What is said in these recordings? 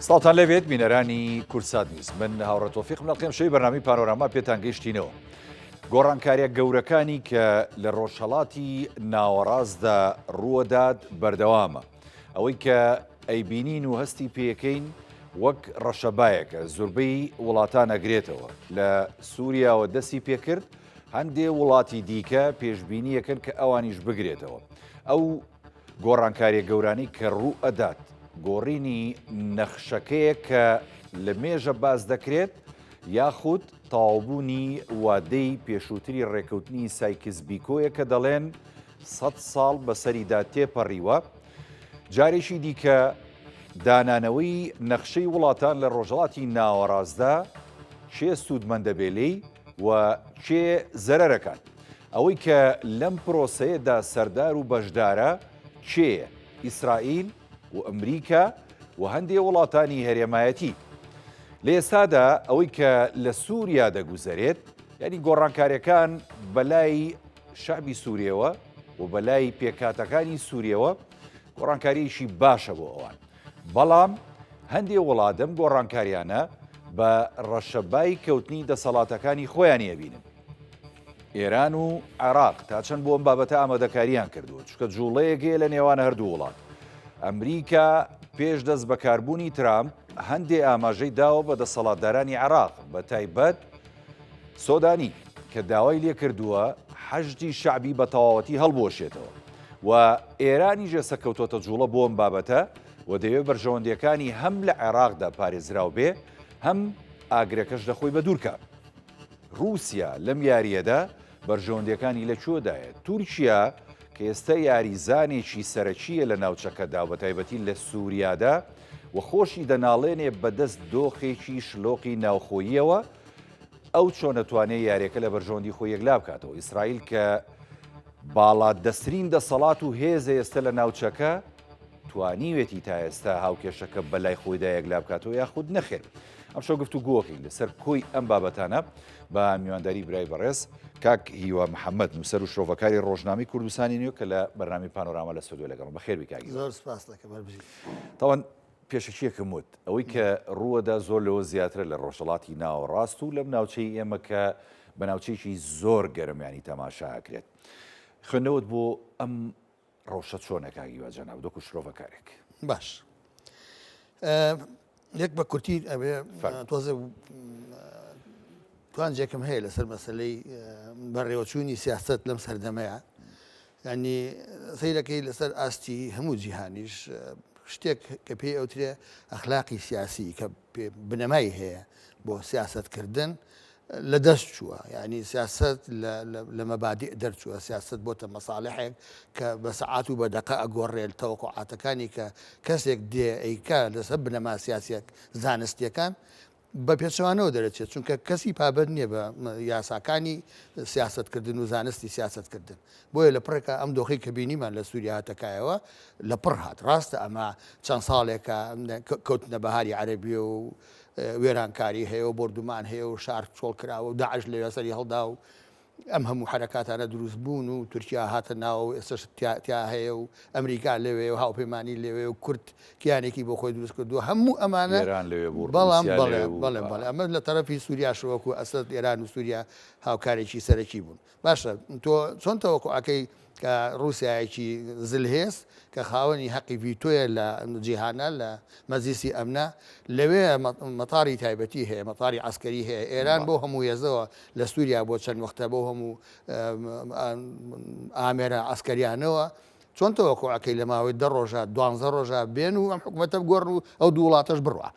سڵاتان لەبێت بینەرانی کورسات نیوز من هاوڕە تۆفیق منەڵقیم شەوی بەرنامی پانۆراما پێتان گەیشتینەوە. گۆڕانکاریە گەورەکانی کە لە ڕۆژهەڵاتی ناوەڕاستدا ڕووەدات بەردەوامە. ئەوەی کە ئەیبینین و هەستی پێەکەین وەک ڕەشەبایەکە زۆربەی وڵاتان ئەگرێتەوە. لە سووریاوە دەستی پێکرد، هەندێ وڵاتی دیکە پێشبینیەکەن کە ئەوانیش بگرێتەوە. ئەو گۆڕانکاریە گەورانی کە ڕوو ئەدات گۆڕینی نەخشەکەیە کە لە مێژە باز دەکرێت یاخود تاوبوونی وادەی پێشووتری ڕێکەوتنی سایکس بیکۆیە کە دەڵێن 100 ساڵ بەسەریدا تێپەڕیوە. جارێکی دیکە دانانەوەی نەخشەی وڵاتان لە ڕۆژهەڵاتی ناوەڕاستدا چێ سوودمەندە بێلەی و چێ زەرەرەکان. ئەوەی کە لەم پرۆسەیەدا سەردار و بەشدارە چێیە؟ ئیسرائیل و ئەمریکا و هەندێک وڵاتانی هەرێمایەتی. لە ئێستادا ئەوەی کە لە سووریا دەگوزارێت، یعنی گۆڕانکاریەکان بەلای شعبی سووریەوە و بەلای پێکاتەکانی سووریەوە گۆڕانکاریشی باشە بۆ ئەوان. بەڵام هەندێک وڵاتم گۆڕانکاریانە بە ڕەشەبای کەوتنی دەسەڵاتەکانی خۆیان ئەبینن. ئێران و عێراق تا چەند بۆ ئەم بابەتە ئامادەکاریان کردووە، چونکە جوڵەیەکێ لە نێوانە هەردوو وڵات. ئەمریکا پێش دەست بەکاربوونی ترامپ هەندێک ئاماژەی داوە بە دەسەڵاتدارانی عێراق بە تایبەت سۆدانی کە داوای لێ کردووە حەشدی شعبی بە تەواوەتی هەڵبۆشێتەوە و ئێرانی ژێسەکەوتۆتە جوڵە بۆ ئەم بابەتە و دەوێت بەرژەوەندیەکانی هەم لە عێراقدا پارێزراو بێ هەم ئاگرەکەش دەخۆی بە دوورکە. رووسیا لەم یاریەدا بەرژەوەندیەکانی لەکوێدایە. تورکیا کە ئێستا یاریزانێکی سەرەکیە لە ناوچەکەدا و بە تایبەتی لە سووریادا و خۆشی دەناڵێنێ بەدەست دۆخێکی شلۆقی ناوخۆییەوە، ئەو چۆن نەتوانێت یاریەکە لە بەرژەوەندی خۆی یەکلا بکاتەوە. ئیسرائیل کە باڵا دەسترین دەسەڵات و هێزە ئێستا لە ناوچەکە توانیوێتی تا ئێستا هاوکێشەکە بەلای خۆیدا یەکلا بکاتەوە یاخود نەخێر. ئەم شەو گفتوگۆکەین لەسەر کۆی ئەم بابەتانە بە میوانداری برای بەڕێز کاک هیوا محەممەد نووسەر و شۆڤەکاری ڕۆژنامی کوردستانی نیو کە لە بەرنامی پانۆراما لە سودۆ لەگەڵ بەخێر بیکاگی. زۆر سپاس دەکەم بەربژی. تاوان پێشەکیەکەم وت ئەوەی کە ڕووەدا زۆر لەوە زیاترە لە ڕۆژهەڵاتی ناوەڕاست و لەم ناوچەی ئێمە کە بە ناوچەیەکی زۆر گەرمیانی تەماشاکرێت. خوێندنەوەت بۆ ئەم ڕۆژە چۆنە کاگی واجەناو دۆکو شرۆڤەکارێک. باش. یەک بە کورتی ئەوێ تۆزە توانجێکم هەیە لەسەر مەسلەی بەڕێوەچوونی سیاست لەم سەردەمەیە. ینی سەیرەکەی لەسەر ئاستی هەموو جیهانیش شتێک کە پێی ئەوترێ ئەخلاقی سیاسی کە بنەمای هەیە بۆ سیاستکردن لە دەست چووە. ینی سیاست لە مەبادیع دەرچووە، سیاست بۆتە مەساڵحێک کە بە سەعات و بە دەقە ئەگۆڕێت تەوەقعاتەکانی کە کەسێک دێ ئەیکا لەسەر بنەما سیاسیەک زانستیەکان بە پێچەوانەوە دەرەچێت، چونکە کەسی پابەت نییە بە یاساکانی سیاستکردن و زانستی سیاستکردن. بۆیە لە پڕێکە ئەم دۆخی کە بینیمان لە سووریا هاتەکایەوە لە پڕ هات. ڕاستە ئەمە چەند ساڵێکە کەوتنە بەهاری عەرەبیە و وێرانکاری هەیە و بردومان هەیە و شار چۆڵ کراوە و داعش لەوێ سەری هەڵدا و ئەم هەموو حرەکاتانە دروست بوون و تورکیا هاتە ناو ئێستش تیا هەیە و ئەمریکا لەوێ و هاوپەیمانی لەوێ و کورد کیانێکی بۆ خۆی دروست کردووە. هەموو ئەمانە بەڵام بەڵێ ئەمە لە تەرەفی سووریاشەوەکو ئەسد ئێران و سووریا هاوکارێکی سەرەکی بوون. باشە تۆ چۆن تەوەکو ئەکەی کە رووسایەکی زلهێز کە خاوەنی حەقی ڤیتۆیە لە جیهانە لە مەجلیسی ئەمنا لەوێ مەتاری تایبەتی هەیە، مەتاری عەسکەری هەیە. ئێران بۆ هەموو هێزەوە لە سووریا بۆ چەند وەختە بۆ هەموو ئامێرە عەسکەریانەوە چۆن تەوەکو ئەکەی لە ماوەی 10 ڕۆژە 12 ڕۆژە بێن و ئەم حکومەتە بگۆڕن و ئەو دوو وڵاتەش بڕوە.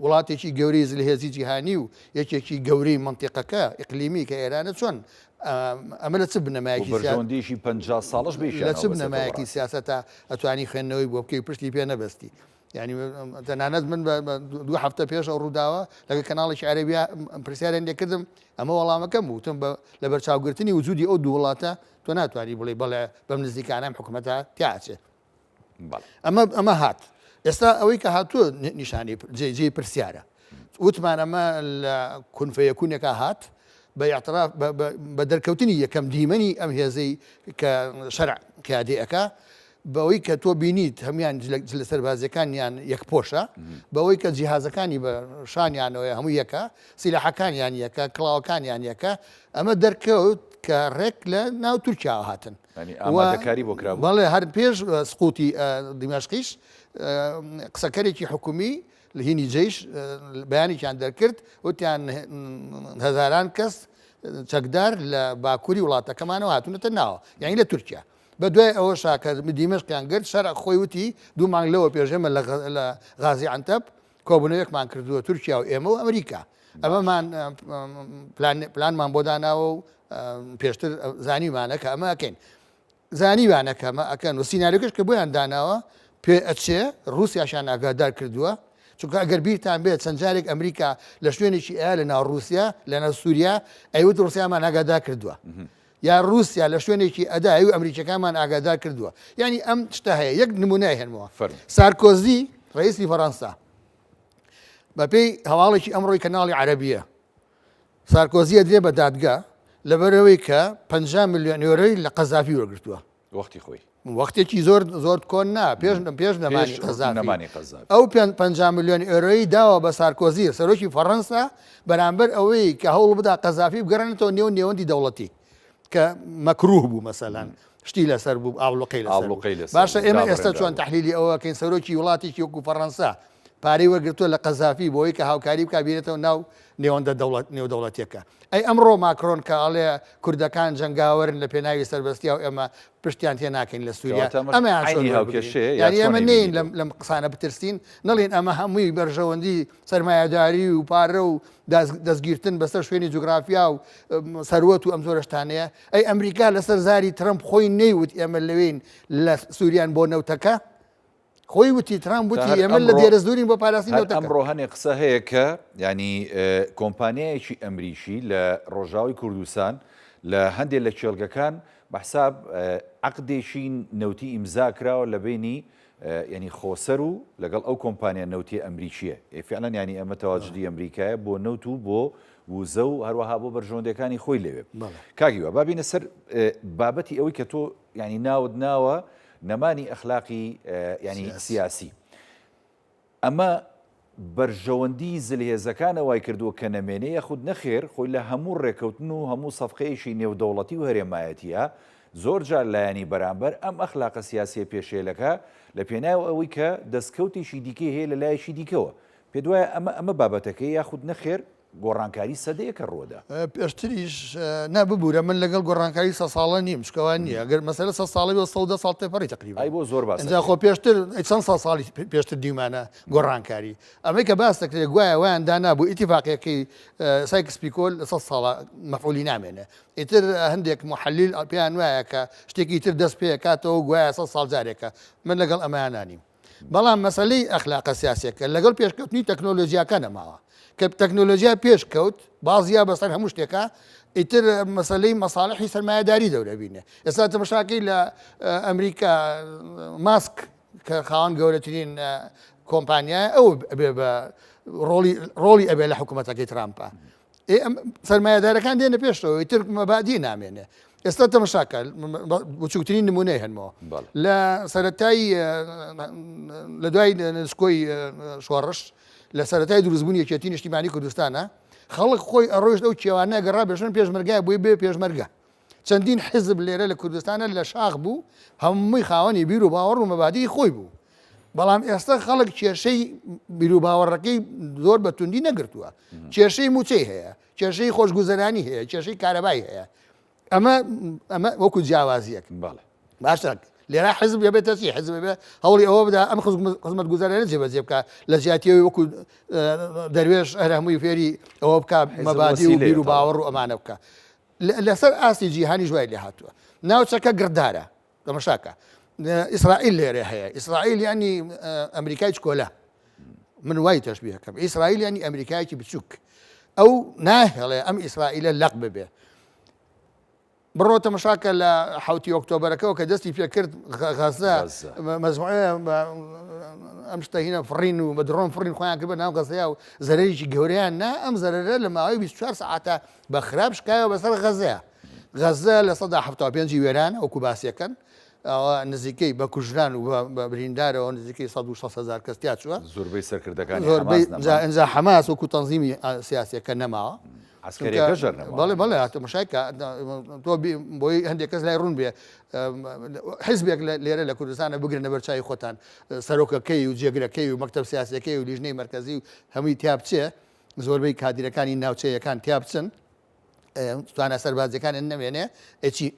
وڵاتێکی گەورەی زلهێزی جیهانی و یەکێکی گەورەی مەنتیقەکە ئیقلیمی کە ئێرانە چۆن ئەمە لە چ بنەمایەکی بەرژەوەندیشی 50 ساڵش لە چ بنەمایەکی سیاسەتە ئەتوانی خوێندنەوەی بۆ بکەی پشتی پێ نەبەستی. ینی تەنانەت من دوو هەفتە پێش ئەو ڕووداوە لەگە کەناڵێکی عەرەبیا پرسیاریان لێکردم ئەمە وەڵامەکەم بوو تم لە بەرچاوگرتنی وجودی ئەو دوو وڵاتە تۆ ناتوانانی بڵێ بەڵێ بەم نزیکانە حکوومەتە تیاچێت. ئەمە هات. ئێستا ئەوەی کە هاتووە نیشانی جێ پرسیارە. وتمان ئەمە لە کونفەیەکوونێکە هات بە اعتراف بە دەرکەوتنی یەکەم دیمەنی ئەم هێزەی کە شەرع کادێەکە بەوەی کە تۆ بینیت هەمویان لە سەربازەکانیان یەکپۆشە بەوەی کە جیهازەکانی بە شانیانەوەی هەموو یەکە سیلاحەکانیان یەکە کڵاوەکانیان یەکە ئەمە دەرکەوت کە ڕێک لە ناو تورکیا هاتن ئامادەکاری بۆ کرا بەڵێ هەر پێش سقوتی دیمەشقیش قسەکەرێکی حکومی لە هینی جێیش بەیانێکیان دەرکرد وتیان هەزاران کەس چەکدار لە باکووری وڵاتەکەمانەوە هاتوونەتە ناوە یانی لە تورکیا بە دوای ئەوە شاکە دیمەشقیان گرت شەر خۆی وتی دوو مانگ لەوە پێشەمە لە غازی عەنتەب کۆبوونەوەیەکمان کردووە تورکیا و ئێمە و ئەمریکا ئەمەمان پلانمان بۆ داناوە و پێشتر زانیمانەکە ئەمە ئەکەین زانیوانەکە ئەمە ئەکەن و سیناریۆکەش کە بۆیان داناوە پێ ئەچێ رووسیاشان ئاگادار کردووە چونکە ئەگەر بیرتان بێت چەند جارێک ئەمریکا لە شوێنێکی ئایا لە ناو رووسیا لە ناو سووریا ئەیوت رووسیامان ئاگادار کردووە یا رووسیا لە شوێنێکی ئەدای و ئەمریکەکانمان ئاگادار کردووە ینی ئەم شتە هەیە یەک نمونای هێنمەوە سارکۆزی ڕئیسی فەڕەنسا بە پێی هەواڵێکی ئەمڕۆی کەناڵی عەرەبیە سارکۆزیە درێ بە دادگا لەبەرەوەی کە 50 میلیۆن یۆرۆی لە قەزافی وەرگرتووە وەختی خۆی وەختێکی زۆر کۆن نا پێش نەمانی قەزافی ئەو 50 میلیۆن ئۆرۆی داوە بە سارکۆزی سەرۆکی فەڕەنسا بەرامبەر ئەوەی کە هەوڵ بدا قەزافی بگەڕێنێتەوە نێوەندی دەوڵەتی کە مەکروه بوو مەسەلەن شتی لەسەر بوو ئاڵۆقەی لەسەر باشە ئێمە ئێستا چۆن تەحلیلی ئەوەکەین سەرۆکی وڵاتێکی وەکو فەڕەنسا پارەی وەرگرتووە لە قەزافی بۆی کە هاوکاری بکە بێنێتەوە ناو نێودەوڵەتیەکە ئەی ئەمڕۆ ماکرۆن کە ئەڵێ کوردەکان جەنگاوەرن لە پێناوی سەربەستیا و ئێمە پشتیان تێ ناکەین لە سووریا ئەمەیان ئێمە نین لەم قسانە بترسین نەڵێن ئەمە هەمووی بەرژەوەندی سەرمایهداری و پارە و دەستگیرتن بەسەر شوێنی جوگرافیا و سەروەت و ئەم زۆرشتانەیە ئەی ئەمریکا لەسەر زاری ترەمپ خۆی نەیوت ئێمە لەوێن لە سووریان بۆ نەوتەکە خۆی وتی ترامپ وتی ئێمە لە دێرەزدورین بۆ پاراسی نەوتەکە ئەمڕۆ هەنێ قسە هەیە کە ینی کۆمپانیایەکی ئەمریکی لە ڕۆژاوی کوردستان لە هەندێک لە کێڵگەکان بەحساب عەقدێکی نەوتی ئیمزا کراوە لە بینی ینی خۆسەر و لەگەڵ ئەو کۆمپانیا نەوتی ئەمریکیە فعلاً ینی ئەمە تەواجدی ئەمریکایە بۆ نەوت و بۆ وزە و هەروەها بۆ بەرژەوەندەکانی خۆی لەوێ کاگیوە بابینە سەر بابەتی ئەوەی کە تۆ ینی ناوت ناوە نەمانی ئەخلاقی ینی سیاسی ئەمە بەرژەوەندی زلهێزەکان وای کردووە کە نەمێنەیە خود نەخێر خۆی لە هەموو ڕێکەوتن و هەموو سەفقەیەشی نێودەوڵەتی و هەرێمایەتیە زۆر جار لایەنی بەرامبەر ئەم ئەخلاقە سیاسیە پێشێلەکە لە پێناو ئەوەی کە دەستکەوتێکی دیکەی هەیە لە لایەشی دیکەوە پێ دوایە ئەمە بابەتەکەی یاخود نەخێر گۆڕانکاری سەدەیەکە ڕۆدا پێشتریش ناببوورە من لەگەڵ گۆڕانکاری 100 ساڵە نیم شکەوان نییە ئەگەر مەسەلە 100 ساڵی و 100 ساڵ تێپەڕی تقریبا ئای بۆ زۆر باس ئەجا خۆ پێشتر چەند 100 ساڵی پێشتر دیمانە گۆڕانکاری ئەمەی کە باس دەکرێت گوایە وایان دانابوو ئیتیفاقیەکەی سایکس پیکۆل لە 100 ساڵە مەفعولی نامێنێ ئیتر هەندێک محلیل پێیان وایە کە شتێکی تر دەست پێ کاتەوە گوایە 100 ساڵ جارێکە من لەگەڵ ئەمایان نیم بەڵام مەسەلەی ئەخلاقە سیاسیەکە لەگەڵ پێشکەوتنی تەکنۆلۆژیاکە نەماوە کە تەکنۆلۆژیا پێشکەوت بازیا بەسەر هەموو شتێکە ئیتر مەسەلەی مەساڵحی سەرمایهداری دەورە بینێ ئێستا تەماشاکەی لە ئەمریکا ماسک کە خاوەن گەورەترین کۆمپانیایە ئەو بێ بە ڕۆڵی ئەبێ لە حکوومەتەکەی ترامپە سەرمایهدارەکان دێنە پێشەوە ئیتر مەبادی نامێنێ ئێستا تەماشاکە بچووکترین نمونەی هەنمەوە لە سەرەتایی لە دوای نسکۆی شۆڕش لە سەرەتای دروستبوونی یەکێتی نیشتیمانی کوردستانە خەڵک خۆی ئەڕۆیشت ئەو کێوانە گەڕا بێژن پێشمەرگای بۆی بێ پێشمەرگە چەندین حزب لێرە لە کوردستانە لە شاخ بوو هەمووی خاوەنی بیر و باوەڕ و مەبادی خۆی بوو بەڵام ئێستا خەڵک کێشەی بیر و باوەڕەکەی زۆر بە توندی نەگرتووە کێشەی موچەی هەیە کێشەی خۆشگوزەرانی هەیە کێشەی کارەبای هەیە ئەمە وەکو جیاوازیەک باشە لێرا حزب بێتە چی حزب بێ هەوڵی ئەوە بدا ئەم خزمەت گوزارانە جێبەجێ بکە لە زیاتیەوەی وەکو دەروێش هەمووی فێری ئەوە بکە مەبادی و بیر و باوەڕ و ئەمانە بکە لەسەر ئاستی جیهانی ژوای لێ هاتووە ناوچەکە گردارە دەمەشاکە ئیسرائیل لێرە هەیە ئیسرائیل ینی ئەمریکای چکۆلە من وای تەشبیهەکەم ئیسرائیل ینی ئەمریکایەکی بچووک ئەو ناهێڵێ ئەم ئیسرائیلە لەق ببێ بڕۆ تەماشاکە لە 7 ئۆکتۆبەرەکەەوە کە دەستی پێکرد غەزە مەزموعە ئەم شتە هینە فڕین و بە درۆن فڕین خۆیان کرد بە ناو غەزەیە و زەرەرێکی گەورەیان نا ئەم زەرەرە لە ماوەی 24 ساعتە بە خراپ شکایەوە بەسەر غەزەیە غەزە لە 175 وێرانە وەکو باسیەکەن ئەوە نزیکەی بە کوژران و بە بریندارەوە نزیکەی 160,000 کەس تیا چووە زۆربەی سەرکردەکانی ئەنجا حەماس وەکو تەنزیمی سیاسیەکە نەماوە عسکەریەکە ژەر بەڵێ هاتە مشایکە تۆ بۆی هەندێک کەس لای ڕوون بێ حیزبێک لێرە لە کوردستانە بگرنە بەرچای خۆتان سەرۆکەکەی و جێگرەکەی و مەکتەب سیاسەکەی و لیژنەی مرکزی و هەمووی تیا بچێ زۆربەی کادیرەکانی ناوچەیەکان تیا بچن توانە سەربازەکان نەمێنێ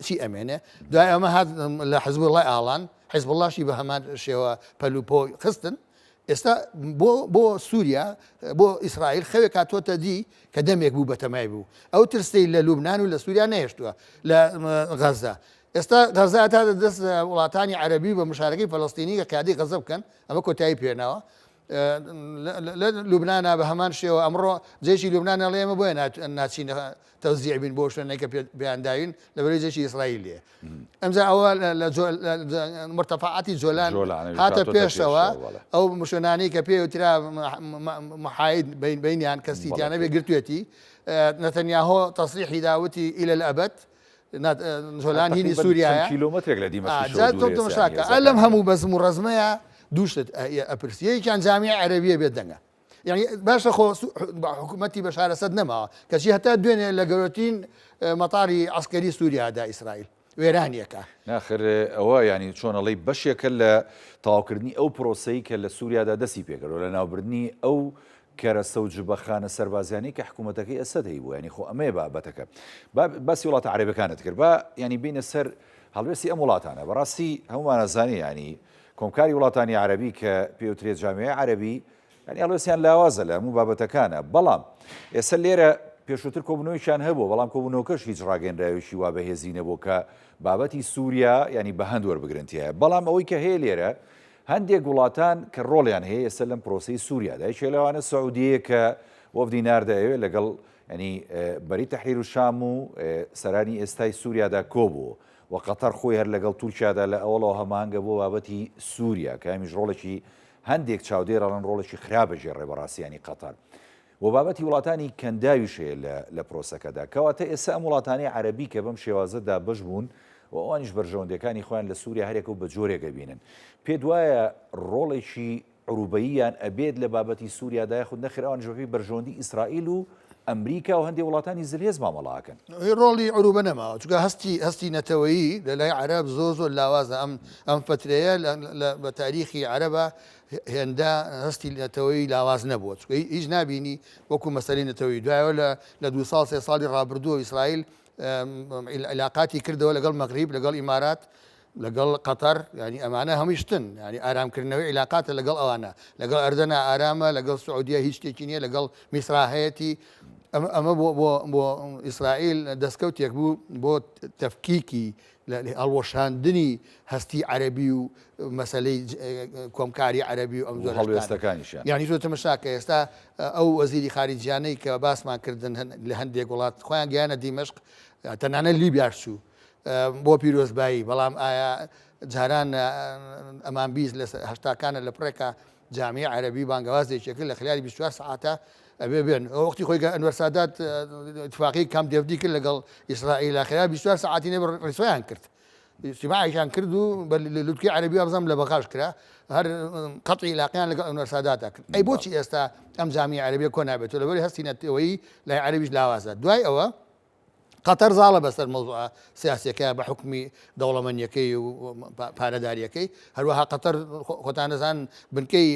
چی ئەمێنێ دوای ئەمە هات لە حزب الله ئاڵان حزب اللهشی بە هەمان شێوە پەلوپۆ خستن ئێستا بۆ سووریا بۆ ئیسرائیل خەوێک کاتۆتە دی کە دەمێک بوو بەتەمای بوو ئەو ترسی لە لوبناان و لە سووریا نەهێشتووە لە غەزە ئێستا غەزا تا دەست وڵاتانی عەربی بە مشارەکەی فەڵەستینی کە کادی غەزە بکەن ئەمە کۆتایی پێێنەوە لە لوبناانە بە هەمان شێوە ئەمڕۆ جێشی لوبناان ئەڵێ ئێمە بۆیە ناچینە تەوزیع بین بۆ شوێنێکە پێیانداوین لە بەرەی جێشی ئیسرائیلێ ئەمجا ئەوە لە مرتەفعاتی جۆلان هاتە پێشەوە ئەو مشۆنانی کە پێوترا محاید بینیان کەسیتیانە بێ گرتوێتی نەتەنیاهۆ تەسریحی داوتی ئیلە الئەبەد جۆلان هینی سووریایە کیلۆمەترێک لە دیمەشق ئەلەم هەموو بەزم و ڕزمەیە دووشت ئەپرسیەکیان جامی عەرەبیە بێت دەنگە یعنی باشە خۆ حکوومەتی بەشارە سەد نەماوە کەچی هەتا دوێنێ لە گەورەترین مەتاری عسکەری سووریادا ئیسرائیل وێرانیەکە ناخر ئەوە ینی چۆنەڵی بەشێکە لە تەواوکردنی ئەو پرۆسەی کە لە سووریادا دەستی پێکردەوە لە ناوبردنی ئەو کەرەسە و جبەخانە سەربازیانی کە حکوومەتەکەی ئەسەد هەیە بوو ینی خۆ ئەمەیە بابەتەکە باسی وڵاتە عەرەبەکانت کرد با ینی بینە سەر هەڵوێستی ئەم وڵاتانە بەڕاستی هەمومان ئەزانی ینی کۆمکاری وڵاتانی عەرەبی کە پێوترێت جامیعەی عەرەبی ینی هەڵوێستیان لاوازە لە هەموو بابەتەکانە بەڵام ئێستا لێرە پێشووتر کۆبوونەوەیشان هەبوو بەڵام کۆبوونەوەکەش هیچ ڕاگەنراویشی وا بەهێزی نەبوو کە بابەتی سووریا ینی بە هەند وەربگرنتیایە بەڵام ئەوەی کە هەیە لێرە هەندێک وڵاتان کە ڕۆڵیان هەیە ئێستا لەم پرۆسەی سووریادا یەکێ لەوانە سەعودیە کە وەفدی ناردەوێت لەگەڵ ینی بەری تەحریر و شام و سەرانی ئێستای سووریادا کۆبوو و قەتەر خۆی هەر لەگەڵ تورکیادا لە ئەوڵەوە هەمانگە بۆ بابەتی سووریا کە هەمیش ڕۆڵێکی هەندێک چاودێرەڵەن ڕۆڵێکی خراپەژێ ڕێبەڕاستیانی قەتەر و بابەتی وڵاتانی کەنداویشەیە لە پرۆسەکەدا کەواتە ئێستا ئەم وڵاتانی عەرەبی کە بەم شێوازەدا بەش بوون و ئەوانیش بەرژەوەندەکانی خۆیان لە سووریا هەرێک و بە جۆرێکە بینن پێ دوایە ڕۆڵێکی عروبەییان ئەبێت لە بابەتی سووریادا خود نەخێراوان ژۆپی بەرژەوەندی ئیسرائیل و ئەمریکا و هەندێک وڵاتانی زلهێز مامەڵاکەن ڕۆڵی عروبە نەماوە چونکە هەستی نەتەوەیی لە لای عەرەب زۆر لاوازە ئەم فترەیە بە تاریخی عەرەبە هێندا هەستی نەتەوەی لاواز نەبووە چونکە هیچ نابینی وەکو مەسەلەی نەتەوەی دوایەوە لە 2 ساڵ 3 ساڵی ڕابردووە ئیسرائیل علاقاتی کردەوە لەگەڵ مەغریب لەگەڵ ئیمارات لەگەڵ قەتەر ینی ئەمانە هەموویشتن ینی ئارامکردنەوەی علاقاتە لەگەڵ ئەوانە لەگەڵ ئەردەنا ئارامە لەگەڵ سعودیە هیچ شتێکی نییە لەگەڵ میسراهەیەتی ئەمە بۆ ئیسرائیل دەستکەوتێک بوو بۆ تەفکیکی هەڵوەشاندنی هەستی عەرەبی و مەسەلەی کۆمکاری عەرەبی و ئەم زۆر هەڵوێستەکانیشیان یعنی زۆر تەماشاکە ئێستا ئەو وەزیری خارجیانەی کە باسمان کردن لە هەندێک وڵات خۆیان گیانە دیمەشق تەنانەت لیبیاش چوو بۆ پیرۆزبایی بەڵام ئایا جاران ئەمان بیست لە هەشتاکانە لە پڕێکە جامیع عەرەبی بانگەوازێکێکرد لە خلال 24 ساعتە ئەبێ بێن وەختی خۆی ئەنوەر سادات اتفاقی کام دێفدی کرد لەگەڵ ئیسرائیل خلال 24 ساعتی نێ ڕیسۆیان کرد اجتماعیشان کرد و لوتکی عەربی ئەبزەم لە بەخاش کرا هەر قەتعی علاقیان لەگەڵ ئەنوەر ساداتە کرد ئەی بۆچی ئێستا ئەم جامیع عەرەبیە کۆ نابێتەوە لەبەری هەستی نەتەوەیی لای عەرەبیش لاوازە دوای ئەوە قەتەر زاڵە بەسەر مەوزوعە سیاسیەکە بە حکمی دەوڵەمەندیەکەی و پارەداریەکەی هەروەها قەتەر خۆتان دەزان بنکەی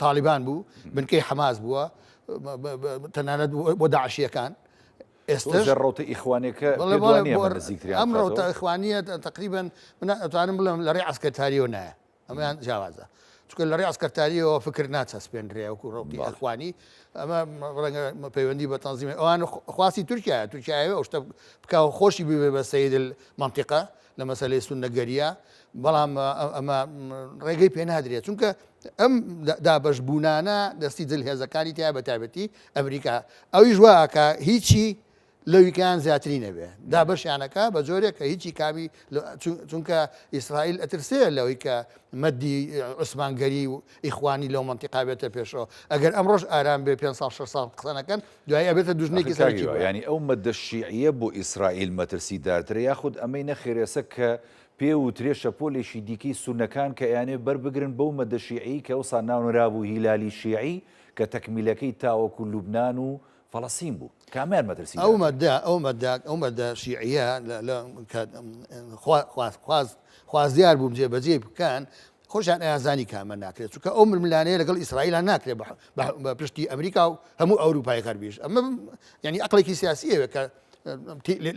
تالیبان بوو بنکەی حەماس بووە تەنانەت بۆ داعشیەکان ئێستا ڕۆتە ئیخوانێکە ئەم ڕۆتە ئیخوانیە تقریبا ئەتوانم بڵێم لە ڕێی عەسکەرتاریەوە نایە ئەمەیان جیاوازە چونکە لە ڕێی عەسکەرتاریەوە فکر ناچەسپێنرێ وەکو ڕۆتی ئەخوانی ئەمە ڕەنگە پەیوەندی بە تەنزیمە ئەوان خواستی تورکیایە ئەو شتە بکاو خۆشی ببێ بە سەید المەنتیقە لە مەسەلەی سونەگەریە بەڵام ئەمە ڕێگەی پێ نادرێت چونکە ئەم دابەشبوونانە دەستی جلهێزەکانی تیا بە تایبەتی ئەمریکا ئەویش واکە هیچی لەویکیان زیاتری نەبێ دابەشیانەکە بە جۆرێک کە هیچی کامی چونکە ئیسرائیل ئەترسێ لەوەی کە مەدی عوسمانگەری و ئیخوانی لەو منتیقا بێتە پێشەوە ئەگەر ئەمڕۆژ ئارام بێ 5 ساڵ 6 ساڵ قسەنەکەن دوای ئەبێتە دوژنێکی سەرکی ینی ئەو مەدە شیعیە بۆ ئیسرائیل مەترسی دارترە یاخود ئەمەی نەخێرێسە کە پێ و ترێشە پۆلێکی دیکەی سونەکان کە یانێ بەربگرن بەو مەدە شیعی کە ئەوسا ناونرابوو هیلالی شیعی کە تەکمیلەکەی تاوەکو لوبناان و فەڵەستین بوو کامیان مەترسی ئەو مەدە شیعە خوازیار بووم جێبەجێ بکەن خۆشیان ئازانی کامە ناکرێت چونکە ئەو ململانەیە لەگەڵ ئیسرائیلان ناکرێت بە پشتی ئەمریکا و هەموو ئەوروپای غەربیش ئەمە ینی عقلێکی سیاسیەوە کە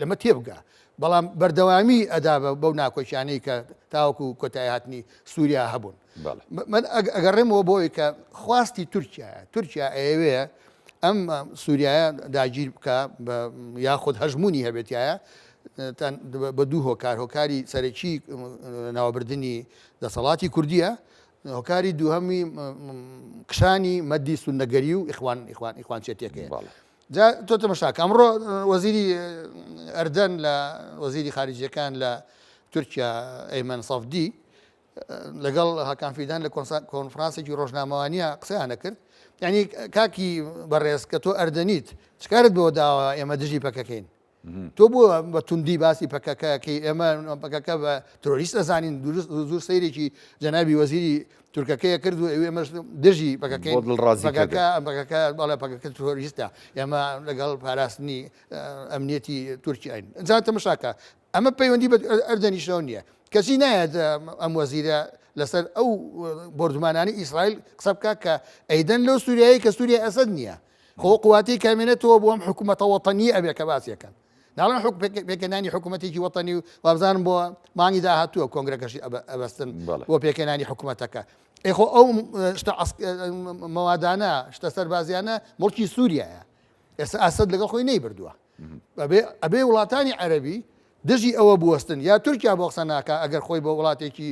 لەمە تێبگا بەڵام بەردەوامی ئەدا بەو ناکۆچیانەی کە تاوەکو کۆتایی هاتنی سووریا هەبوون من ئەگەڕێمەوە بۆی کە خواستی تورکیا ئەوەیە ئەم سووریایە داگیر بکە یاخود هەژمونی هەبێتایە بە دوو هۆکاری سەرەکی ناوەبردننی دەسەڵاتی کوردیە هۆکاری دووهەمی کشانی مەدی سونەگەری و ئیخوان چێتێکەیە جا تۆ تەمەشاکە ئەمڕۆ وەزیری ئەردەن لە وەزیری خارجیەکان لە تورکیا ئەیمەن سەفدی لەگەڵ هاکانفیدان لە کۆنفرانسێکی ڕۆژنامەوانیە قسەیانە کرد یعنی کاکی بەڕێز کە تۆ ئەردەنیت چکارت بۆ داوە ئێمە دژی پەکەکەین تۆ بۆ بە توندی باسی پەکەکەکەی ئێمە پەکەکە بە تۆریست ئەزانین زۆر سەیرێکی جەنابی وەزیری تورکەکەیە کرد و ئێمە دژی پەکەکەی پەکەکە بەڵێ پەکەکە تۆریستە ئێمە لەگەڵ پاراستنی ئەمنیەتی تورکیاین جا تەمەشاکە ئەمە پەیوەندی بە ئەردەنیشەوە نییە کەسی نایەت ئەم وەزیرە لەسەر ئەو بردومانانی ئیسرائیل قسە بکە کە ئەیدەن لەو سووریایی کە سووریا ئەسەد نییە خۆ قواتی کامێنێتەوە بۆ ئەم حکوومەتە وەتەنی ئەبێ کە باسیەکەن ناڵەن پێکەنانی حکوومەتێکی وەتەنی و وابزانم بۆ مانگی داهاتووە کۆنگرەکەشی ئەبەستن بۆ پێکەنانی حکوومەتەکە ئێخۆ ئەو شتە مەوادانە شتە سەربازیانە مڵکی سووریایە ئێستا ئاسەد لەگەڵ خۆی نەیبردووە ئەبێ وڵاتانی عەرەبی دژی ئەوە بوەستن یا تورکیا بۆ قسە ناکە ئەگەر خۆی بۆ وڵاتێکی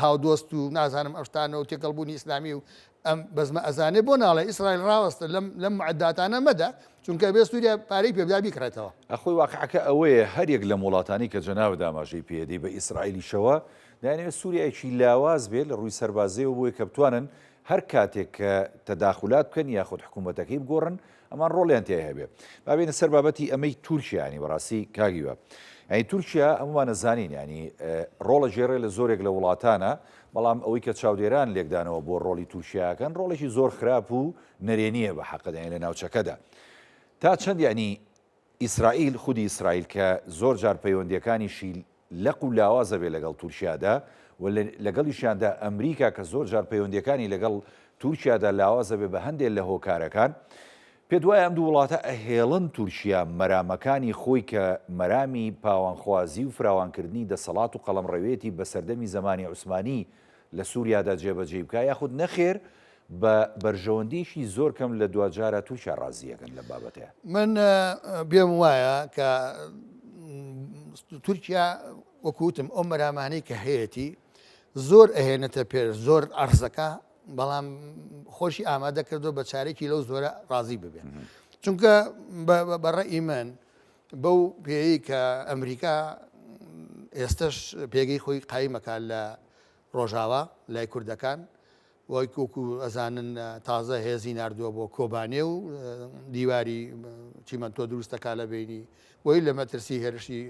هاودۆست و نازانم ئەشتانە و تێکەڵبوونی ئیسلامی و ئەم بەزمە ئەزانێ بۆ ناڵێ ئیسرائیل ڕاوەستە لەم معداتانە مەدە چونکە بێ سووریا پارەی پێبدا بیکڕێتەوە ئەخۆی واقعەکە ئەوەیە هەرێک لە وڵاتانی کە جەناو داماژەی پێدەی بە ئیسرائیلیشەوە دایانێت سووریایکی لاواز بێت لە ڕووی سەربازیەوە بۆی کە بتوانن هەر کاتێک کە تەداخلات بکەن یاخود حکوومەتەکەی بگۆڕن ئەمان ڕۆڵیان تێ هەبێ بابێنە سەر بابەتی ئەمەی تورکیانی بەڕاستی کاگیوە ئەی تورکیا ئەموانە زانین ینی ڕۆڵە ژێڕێ لە زۆرێک لە وڵاتانە بەڵام ئەوەی کە چاودێران لێکدانەوە بۆ ڕۆڵی تورکیاکەن ڕۆڵێکی زۆر خراپ و نەرێنیە بە حەقەدانی لە ناوچەکەدا تا چەند ینی ئیسرائیل خودی ئیسرائیل کە زۆر جار پەیوەندیەکانیشی لەق و لاوازە بێ لەگەڵ تورکیادا و لەگەڵیشیاندا ئەمریکا کە زۆر جار پەیوەندیەکانی لەگەڵ تورکیادا لاوازە بێ بە هەندێک لە هۆکارەکان پێ دوای ئەم دوو وڵاتە ئەهێڵن تورکیا مەرامەکانی خۆی کە مەرامی پاوانخوازی و فراوانکردنی دەسەڵات و قەڵەمڕەوێتی بە سەردەمی زمانی عوسمانی لە سووریادا جێبەجێ بکە یاخود نەخێر بە بەرژەوەندیشی زۆر کەم لە دوجارە تورکیا ڕازیەکەن لە بابەتەیە من پێم وایە کە تورکیا وەکوتم ئەو مەرامانەی کە هەیەی زۆر ئەهێنێتە پێر زۆر ئەرزەکە بەڵام خۆشی ئامادە کردو بە چارێکی لەو زۆرە ڕازی ببێن چونکە بەڕێی من بەو پێی کە ئەمریکا ئێستش پێگەی خۆی قایمەکە لە ڕۆژاوا لای کوردەکان وای کۆکو ئەزانن تازە هێزی نردووە بۆ کۆبانێ و دیواری چیمەندۆ دروستەکە لە بینی وی لە مەترسی هێرشی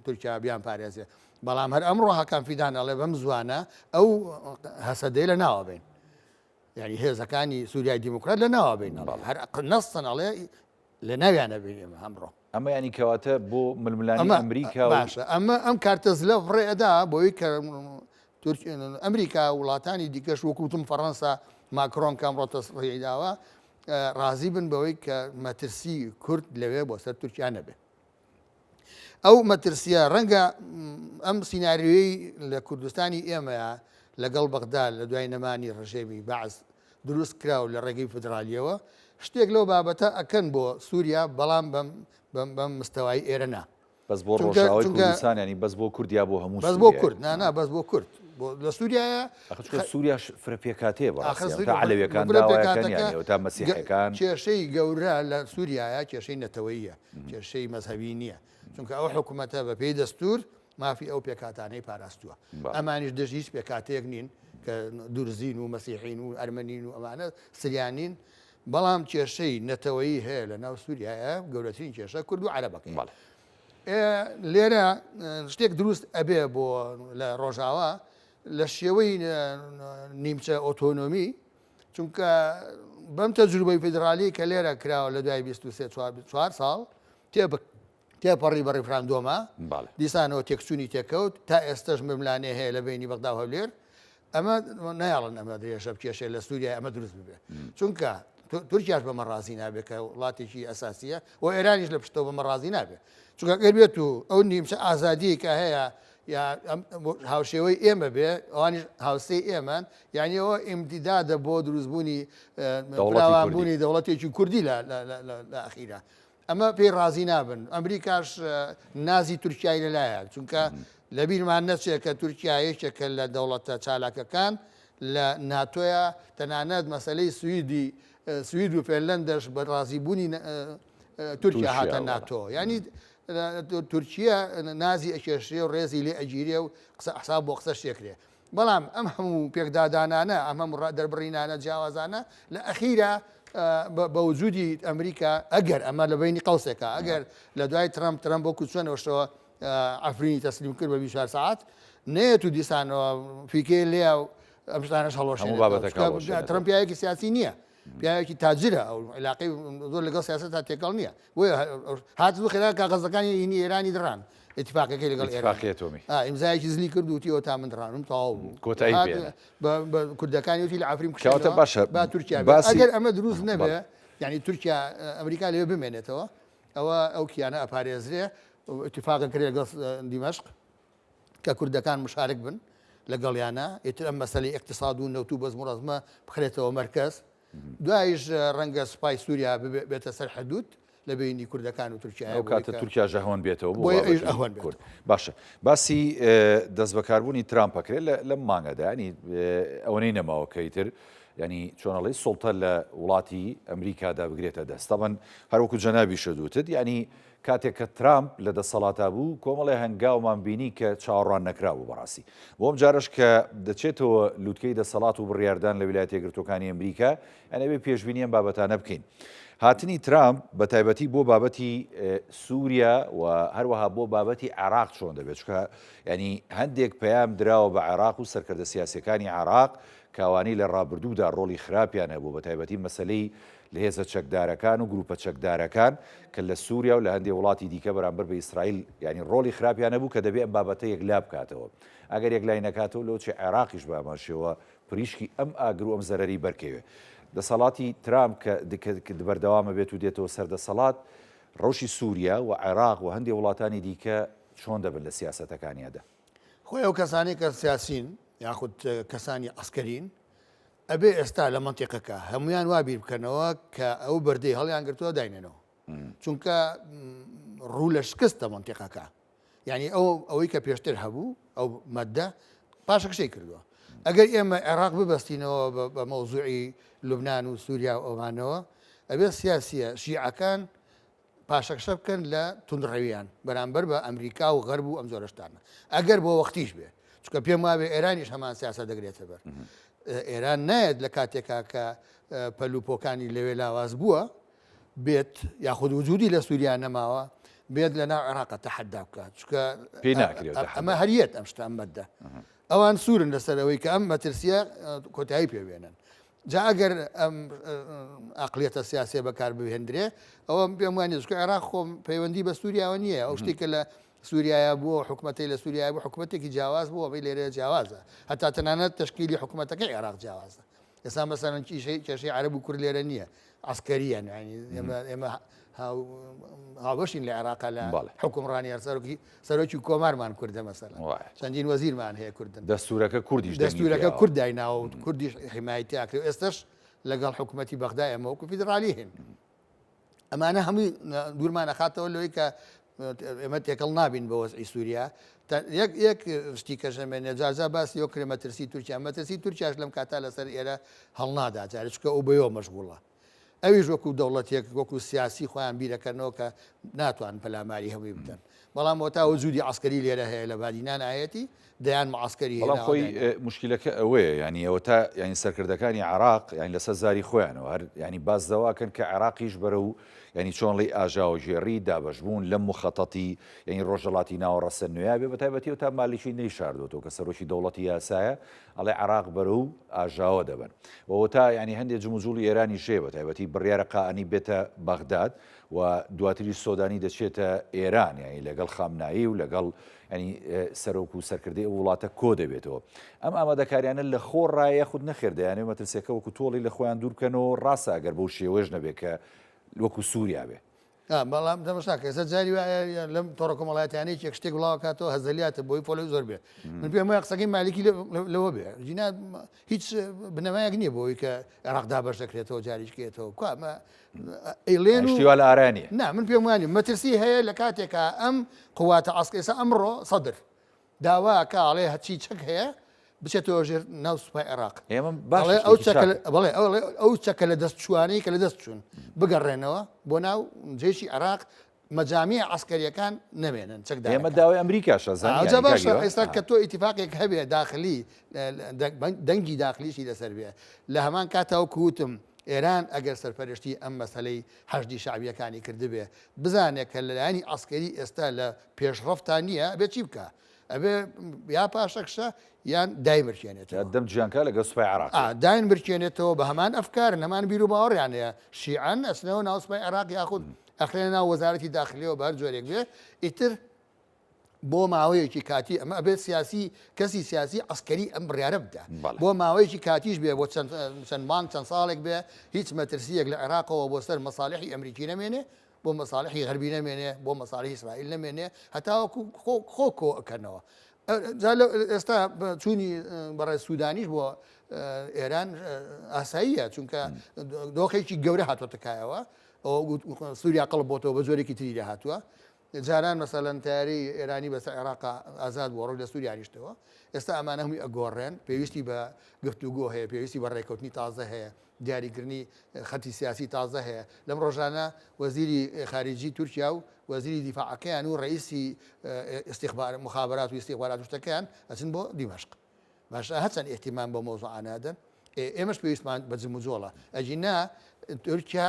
تورکیا بیان پارێزێ بەڵام هەر ئەمڕۆ هاکانفیدان ئەڵێ بەم زوانە ئەو هەسەدەی لە ناوە بین یعنی هێزەکانی سووریای دیموکرات لە ناوە بین هەر نەستن ئەڵێ لە ناویانە بینێمە ئەمڕۆ ئەمە ینی کەواتە بۆ ململانی ئەمریکا باشە ئەم کارتەز لە ڕێئەدا بۆی کە ئەمریکا وڵاتانی دیکەش وەکوتم فەڕەنسا ماکرۆن کامڕۆتە ڕێداوە ڕازی بن بەوەی کە مەترسی کورد لەوێ بۆ سەر تورکیا نەبێت ئەو مەترسیە ڕەنگە ئەم سیناریۆی لە کوردستانی ئێمەیە لەگەڵ بەغدا لە دوای نەمانی ڕژێمی بەعز دروست کراو لە ڕێگەی فدرالیەوە شتێک لەو بابەتە ئەکەن بۆ سووریا بەڵام بەم مستەوای ئێرەنا بەس بۆ ڕۆژاوای کوردستان ینی بەس بۆ کوردیا بۆ هەموو بەس بۆ کورد نانا بەس بۆ کورد لە سووریایە سووریا فرەپێکاتەیە بەڕاستی عەلەویەکان داوایەکەن یانی تا مەسیحەکان کێشەی گەورە لە سووریایە کێشەی نەتەوەییە کێشەی مەذهبی نییە چونکە ئەو حکوومەتە بە پێی دەستور مافی ئەو پێکاتانەی پاراستووە ئەمانیش دژیش پێکاتەیەک نین کە دورزین و مەسیحین و ئەرمەنین و ئەمانە سریانین بەڵام کێشەی نەتەوەیی هەیە لە ناو سووریایە گەورەترین کێشە کورد و عەرەبەکەی لێرە شتێک دروست ئەبێ بۆ لە ڕۆژاوا لە شێوەی نیمچە ئۆتۆنۆمی چونکە بەم تەجروبەی فیدرالی کە لێرە کراوە لە دوای 23 ساڵ تێپەڕی بە ڕیفراندۆمە دیسانەوە تێکچوونی تێکەوت تا ئێستش مملانێ هەیە لە بینی بەغدا و هەولێر ئەمە نایاڵن ئەمە درێژە بکێشێ لە سووریا ئەمە دروست ببێ چونکە تورکیاش بەمە ڕازی نابێت کە وڵاتێکی ئەساسیە و ئێرانیش لە پشتەوە بەمە ڕازی نابێت چونکە ئەگەر بێت و ئەو نیمچە ئازادی کە هەیە یا هاوشێوەی ئێمە بێ ئەوانیش هاوسەی ئێمان یانیەوە ئیمتیدادە بۆ دروستبوونی فراوانبوونی دەوڵەتێکی کوردی لە ئەخیرە ئەمە پێی ڕازی نابن ئەمریکاش نازی تورکیای لەلایە چونکە لە بیرمان نەچێت کە تورکایەکێکە لە دەوڵەتە چالاکەکان لە ناتۆیە تەنانەت مەسلەی سوید و فێنلەندەش بە ڕازیبوونی تورکیا هاتە ناتۆ ینی تورکیا نازی ئەکێشێ و ڕێزی لێ ئەگیرێ و قسە حساب بۆ قسە شتێکرێ بەڵام ئەم هەموو پێکدادانانە ئەم هەموو دەربڕینانە جیاوازانە لە ئەخیرە بە وجودی ئەمریکا ئەگەر ئەمە لە بینی قەوسێکە ئەگەر لە دوای ترەمپ بۆ کوچۆنەوەشەوە ئەفرینی تەسلیم کرد بە 24 ساعت نێت و دیسانەوە فیکێ لێ و ئەم شتانەش هەڵۆشێن ترەمپیایەکی سیاسی نییە پیاوێکی تاجرە ئەو علاقی زۆر لەگەڵ سیاست تا تێکەڵ نییە هاتوو خێرا کاغەزەکانی هینی ئێرانی دڕان اتفاقەکەی لەگەڵ ئێرانێتۆمی ئیمزایەکی زلی کرد وتیەوە تا من دڕانم تەواو بوو کۆتایی کوردەکانی وتی لە ئافرین کەواتە باشە با تورکیا ئەگەر ئەمە دروست نەبێ یعنی تورکیا ئەمریکا لێ بمێنێتەوە ئەوە ئەو کیانە ئەپارێزرێ اتفاقە کرێ لەگەڵ دیمەشق کە کوردەکان مشارک بن لەگەڵیانە ئیتر ئەم مەسەلەی اقتصاد و نەوت و بەزم و ڕەزمە بخرێتەوە مەرکەز دوایش ڕەنگە سوپای سووریا بێتە سەر حدود لە بینی کوردەکان و تورکیا ئەو کاتە تورکیا ژەهۆن بێتەوە بۆ باشە باسی دەست بەکاربوونی ترامپەکرێت لە مانگەدا ینی ئەوەی نەماوەکەی تر ینی چۆنەڵی سڵتە لە وڵاتی ئەمریکادا بگرێتە دەست تاوان هەروەکو جەنابی شەدوتت ینی کاتێک کە ترامپ لە دەسەڵاتا بوو کۆمەڵی هەنگاومان بینی کە چاوەڕوان نەکراوە بەڕاستی بۆم جارش کە دەچێتەوە لووتکەی دەسەڵات و بڕیاردان لە ویلایەتە یەکگرتووەکانی ئەمریکا ئەنەبێ پێشبینیان بابەتانە بکەین هاتنی ترامپ بە تایبەتی بۆ بابەتی سووریا و هەروەها بۆ بابەتی عێراق چۆن دەبێت چکە ینی هەندێک پەیام دراوە بە عێراق و سەرکردە سیاسەکانی عێراق کاوانی لە ڕابردوودا ڕۆڵی خراپیان هەبوو بە تایبەتی مەسلەی لە هێزە چەکدارەکان و گروپە چەکدارەکان کە لە سووریا و لە هەندێک وڵاتی دیکە بەرامبەر بە ئیسرائیل ینی ڕۆڵی خراپیان هەبوو کە دەبێت ئەم بابەتە یەکلا بکاتەوە ئەگەر یەکلای نەکاتەوە لەو چێ عێراقیش باماشەوە پریشکی ئەم ئاگر و ئەم زەرەری بەرکەوێ دەسەڵاتی ترامپ کە بەردەوامە بێت و دێتەوە سەردەسەڵات ڕەوشی سووریا و عێراق و هەندێک وڵاتانی دیکە چۆن دەبن لە سیاسەتەکانیادا خۆی ئەو کەسانی کە سیاسین یاخود کەسانی ئەسکەرین ئەبێ ئێستا لە منتیقەکە هەمویان وابیر بکەنەوە کە ئەو بەردەی هەڵیان گرتووە داینێنەوە چونکە ڕوو لە شکستە منتیقەکە یعنی ئەوەی کە پێشتر هەبوو ئەو مەدە پاشە کشەی کردووە ئەگەر ئێمە عێراق ببەستینەوە بە مەوزوعی لوبنان و سووریا و ئەوانەوە ئەبێ سیاسیە شیعەکان پاشەکشە بکەن لە توندڕەویان بەرامبەر بە ئەمریکا و غەرب و ئەم زۆرەشتانە ئەگەر بۆ وەختیش بێ چکە پێم وابێ ئێرانیش هەمان سیاسە دەگرێتە بەر ئێران نایەت لە کاتێکا کە پەلوپۆکانی لەوێ لاواز بووە بێت یاخود وجودی لە سووریا نەماوە بێت لە ناو عێراقە تەحەدا بکات چکە ئەمە هەریەت ئەم شتە ئەمەدە ئەوان سوورن لەسەرەوەی کە ئەم مەترسیە کۆتایی پێوێنن جا ئەگەر ئەم ئەقلیەتە سیاسی بەکار بهێندرێ ئەوە پێم وانێ چکە عێراق خۆم پەیوەندی بە سووریاوە نییە ئەو شتێکە لە سووریایە بووە حکوومەتی لە سووریای بوو حکوومەتێکی جیاواز بووە بەی لێرە جیاوازە هەتا تەنانەت تشکیلی حکوومەتەکەی عێراق جیاوازە ئێستا مەسەرەن کێشەی عەرەب و کورد لێرە نییە عسکەریان ئێمە هاوبەشین لە عێراقا لە حکومڕانی سەرۆکی کۆمارمان کوردە مەسەلا چەندین وەزیرمان هەیە کوردن دەستورەکە کوردیش دەستورەکە کوردای ناوە کوردیش حیمایەتی ئاکرێ ئێستش لەگەڵ حکوومەتی بەغدا ئێمە وەکو فیدرالی هێن ئەمانە هەمووی دوورمان نەخاتەوە لەوەی کە ئێمە تێکەڵ نابین بە وەزعی سووریا یەک شتی کەژەمێنێ جارجا باسی ئەو کرێ مەترسی تورکیا مەترسی تورکیاش لەم کاتا لەسەر ئێرە هەڵنادا جارێ چکە ئەو بەیەوە مەشغوڵە ئەویش وەکو دەوڵەتێک وەکو سیاسی خۆیان بیرەکەنەوە کە ناتوان پەلاماری هەمووی بدەن بەڵام تا وجودی عسکەری لێرە هەیە لە بادینان ئاەتی دەیان معسکەری بەڵام خۆی مشکلەکە ئەوەیە ینی ئەوە تا ینی سەرکردەکانی عراق یانی لەسەر زاری خۆیانەوە هەر ینی باز دەواکەن کە عراقیش بەرە و ینی چۆن ڵی ئاژاوژێڕی دابەشبوون لەم مخەتەتی ینی ڕۆژەڵاتی ناوەڕەسە نوێیا بێ بەتایبەتی و تا مالیشی نەیشاردوەوە کە سەرۆکی دەوڵەتی یاسایە ئەڵێ عراق بەرە و ئاژاوە دەبن وەوە تا ینی هەندێک جموجوڵی ئێرانی شێ بەتایبەتی بڕیارە قائنی بێتە بەغداد و دواتری سۆدانی دەچێتە ئێران یانی لەگەڵ خامنایی و لەگەڵ ینی سەرۆک و سەرکردی وڵاتە کۆ دەبێتەوە ئەم ئامادەکاریانە لە خۆڕایە خود نەخێر دەیانێ مەترسیەکە وەکو تۆڵی لە خۆیان دوورکەنەوە ڕاستە ئەگەر بەو شێوەژ نەبێت کە وەکو سووریا بێ بەڵام دەمەشاکە ئێستا جاری وایە لەم تۆڕە کۆمەڵایەتیانەی یەک شتێک وڵاو کاتەوە هەزەلیاتە بۆی پۆلەی زۆر بێ من پێم وایە قسەکەی مالیکی لەوە بێ ژینا هیچ بنەمایەک نییە بۆی کە عێراقدا بەش دەکرێتەوە جاریشکێتەوە کوامە ئەیڵێن شتیوا لە ئارانی نا من پێم وانی مەترسی هەیە لە کاتێکە ئەم قواتە ئاسکێسا ئەمڕۆ سەدر داوا کاڵێ هەچی چەک هەیە بچێتەوە ژێر ناو سوپای عێراق ئێمە بەڵێ ئەو چەکە لە دەست چوانەی کە لە دەست چوون بگەڕێنەوە بۆ ناو جێشی عێراق مەجامی عسکەریەکان نەمێنن چەکدا ئێمە داوای ئەمریکاشە زانجا باشە ئێستا کە تۆ ئیتیفاقێک هەبێ داخلی دەنگی داخلیشی لەسەر بێ لە هەمان کاتەوە کووتم ئێران ئەگەر سەرپەرشتی ئەم مەسەلەی هەشتی شعبیەکانی کردبێ بزانێت کە لەلایانی عسکەری ئێستا لە پێشڕەفتان نییە ئەبێ چی بکە ئەبێ یا پاشەکشە یان دایمرکێنێتەوە دەم جیانکە لەگە سوپای عراق داین برکێنێتەوە بە هەمان ئەفکار هەمان بیر و باوەڕیانەیە شیعان ئەسنەوە ناو سوپای عێراق یاخود ئەخرێنە ناو وەزارەتی داخلیەوە بە هەر جۆرێک بێ ئیتر بۆ ماوەیەکی کاتی ئەمە ئەبێت سیاسی کەسی سیاسی عسکەری ئەم بڕیارە بدە بۆ ماوەیەکی کاتیش بێ بۆ چەند مانگ چەند ساڵێک بێ هیچ مەترسیەک لە عێراقەوە بۆ سەر مەساڵحی ئەمریکی نەمێنێ بۆ مەساڵحی غەربی نەمێنێ بۆ مەساڵحی ئیسرائیل نەمێنێ هەتاوەکو خۆ کۆ ئەکەنەوە ئێستا چوونی بەڕێ سوودانیش بۆ ئێران ئاساییە چونکە دۆخێکی گەورە هاتوۆتەکایەوە سووریا قەڵب بۆتەوە بە زۆرێکی تری لە هاتووە جاران مەسەلەن تاری ئێرانی بەسەر عێراق ئازاد بۆ ڕۆژ لە سووریانیشتەوە ئێستا ئەمانە هەمووی ئەگۆڕێن پێویستی بە گفتوگۆ هەیە پێویستی بە ڕێکەوتنی تازە هەیە دیاریکردنی خەتی سیاسی تازە هەیە لەم ڕۆژانە وەزیری خارجی تورکیا و وەزیری دیفاعەکەیان و ڕئیسی استیخبار مخابرات و استیخبارات شتەکەیان ئەچن بۆ دیمەشق باشە هەچەند ئێحتیمان بە مۆزوعانادەن ئێمەش پێویستمان بە جم و جۆڵە ئەجینا تورکیا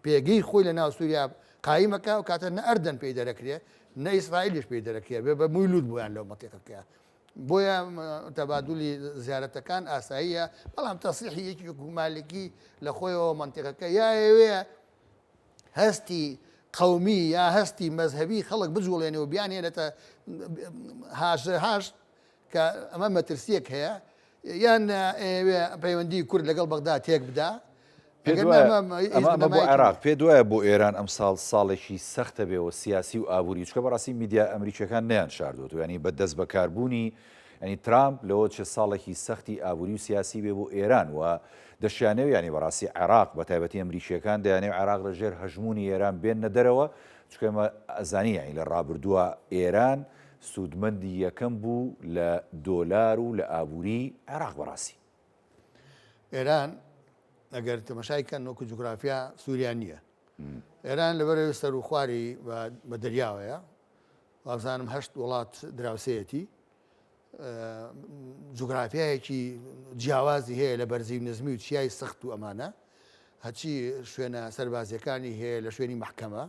پێگەی خۆی لە ناو سووریا قایمەکە و کاتە نە ئەردەن پێی دەرەکرێ نە ئیسرائیلیش پێی دەرەکرێ بێ بە مویلود بۆیان لەو مەتێقەکە بۆیە تەبادولی زیارەتەکان ئاساییە بەڵام تەسیحی یەکی حکومالێکی لە خۆیەوە منتیقەکە یاوەیە هەستی قەومی یا هەستی مەذهبی خەڵک بجوڵێنێ و بیانێنێتە هاشت کە ئەمە مەترسیەک هەیە یان پەیوەندی کورد لەگەڵ بەغدا تێک بدا ئەمە بۆ عێراق پێ دوایە بۆ ئێران ئەم ساڵێکی سەختە بێەوە سیاسی و ئابووری چکە بەڕاستی میدیا ئەمریکەکان نەیان شاردوت و ینی بە دەست بەکاربوونی ینی ترامپ لەوە چه ساڵێکی سەختی ئابووری و سیاسی بێ بۆ ئێران و دەشیانەوە ینی بەڕاستی عێراق بە تایبەتی ئەمریکیەکان دەیانێ عێراق لە ژێر هەژمونی ئێران بێنە دەرەوە چکە ئێمە ئەزانی ینی لە ڕابردووە ئێران سوودمەندی یەکەم بوو لە دۆلار و لە ئابووری عێراق بەڕاستی ئێران ئەگەر تەمەشایکەن وەکو جوگرافیا سووریا نییە ئێران لەبەرەوەی سەر و خواری بە دەریاوەیە وابزانم هەشت وڵات دراوسەتی جوگرافیایەکی جیاوازی هەیە لە بەرزی نزمی و چیای سەخت و ئەمانە هەچی شوێنە سەربازیەکانی هەیە لە شوێنی محکەمە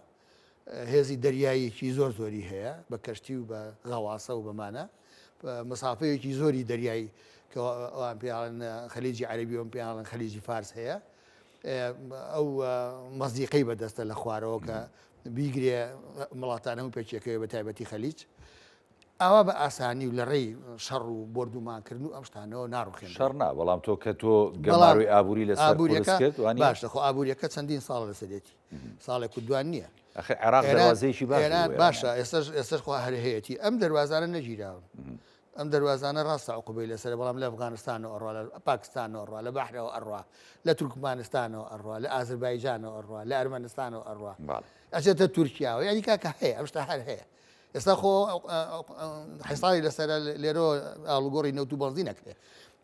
هێزی دەریایەکی زۆر زۆری هەیە بە کەشتی و بە غەواسە و بەمانە مەسافەیەکی زۆری دەریایی کە ئەوان پێڵن خەلیجی عەربی و پێڵن خەلیجی فارس هەیە ئەو مەزیقەی بەدەستە لە خوارەوە کە بیگرێ وڵاتانە و پێچێکەوە بە تایبەتی خەلیج ئەوە بە ئاسانی و لە ڕێی شەڕ و بردومانکردن و ئەم شتانەوە ناڕوخێن شەڕنا بەڵام تۆ کە تۆ گەماروی ئابووری لەسەر ئابووریەکە باشە خۆ ئابووریەکە چەندین ساڵ لەسەرێتی ساڵێک و دوان نییە عێراق دەواازەیەکی باشە ئێستش خوا هەر هەیەی ئەم دەواازانە نەگیراون ئەم دەواازانە ڕاستە عقوبەی لەسەر بەڵام لە ئەفغانستانەوە ئەڕوا لە پاکستانەوە ئەڕوا لە بەحرەوە ئەڕوا لە تورکمانستانەوە ئەڕوا لە ئازربایجانەوە ئەڕوا لە ئەرمەنستانەوە ئەڕوا ئەچێتە تورکیاوە ینی کاکە هەیە ئەم شتە هەر هەیە ئێستا خۆ حیساری لەسەر لێرۆ ئاڵوگۆڕی نەوت و بەنزی نەکرێ